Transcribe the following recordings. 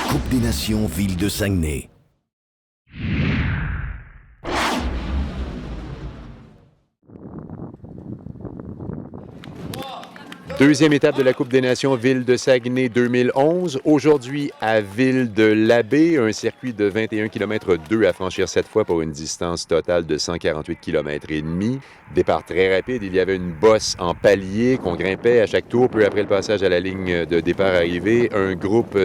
Coupe des Nations Ville de Saguenay. Deuxième étape de la Coupe des Nations Ville de Saguenay 2011. Aujourd'hui à Ville-de-l'Abbé, un circuit de 21 km 2 à franchir 7 fois pour une distance totale de 148 km et demi. Départ très rapide, il y avait une bosse en palier qu'on grimpait à chaque tour, peu après le passage à la ligne de départ arrivé. Un groupe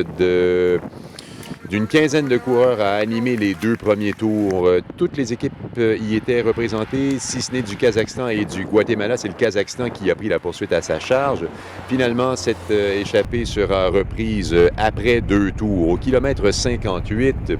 d'une quinzaine de coureurs à animer les deux premiers tours. Toutes les équipes y étaient représentées, si ce n'est du Kazakhstan et du Guatemala. C'est le Kazakhstan qui a pris la poursuite à sa charge. Finalement, cette échappée sera reprise après deux tours. Au kilomètre 58,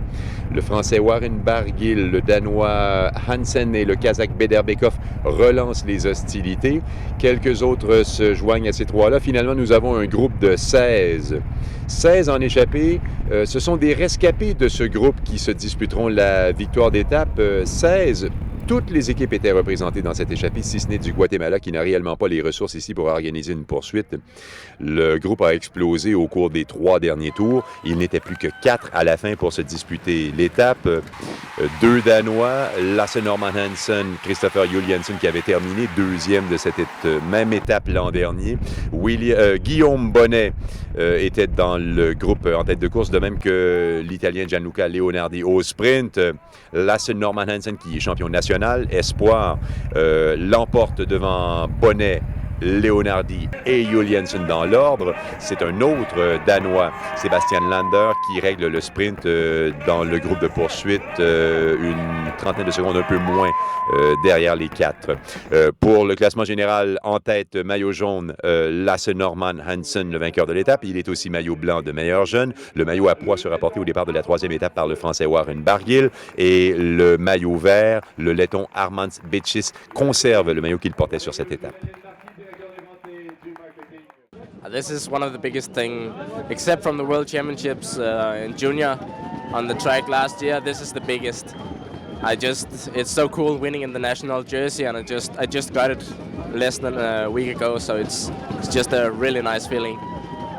le Français Warren Barguil, le Danois Hansen et le Kazakh Bederbekov relancent les hostilités. Quelques autres se joignent à ces trois-là. Finalement, nous avons un groupe de 16. 16 en échappée. Ce sont des rescapés de ce groupe qui se disputeront la victoire d'étape. 16. Toutes les équipes étaient représentées dans cette échappée, si ce n'est du Guatemala, qui n'a réellement pas les ressources ici pour organiser une poursuite. Le groupe a explosé au cours des 3 derniers tours. Il n'était plus que 4 à la fin pour se disputer l'étape. 2 Danois, Lasse Norman Hansen, Christopher Juliansen, qui avait terminé deuxième de cette même étape l'an dernier. Guillaume Bonnet était dans le groupe en tête de course, de même que l'Italien Gianluca Leonardi. Au sprint, Lasse Norman Hansen, qui est champion national, espoir, l'emporte devant Bonnet, Leonardi et Juliansen dans l'ordre. C'est un autre Danois, Sébastien Lander, qui règle le sprint dans le groupe de poursuite, une trentaine de secondes, un peu moins derrière les 4. Pour le classement général, en tête, maillot jaune, Lasse Norman Hansen, le vainqueur de l'étape. Il est aussi maillot blanc de meilleur jeune. Le maillot à poids sera porté au départ de la 3e étape par le Français Warren Barguil. Et le maillot vert, le Letton Armand Bečić, conserve le maillot qu'il portait sur cette étape. This is one of the biggest things, except from the World Championships in junior on the track last year. This is the biggest. It's so cool winning in the national jersey, and I just got it less than a week ago, so it's just a really nice feeling.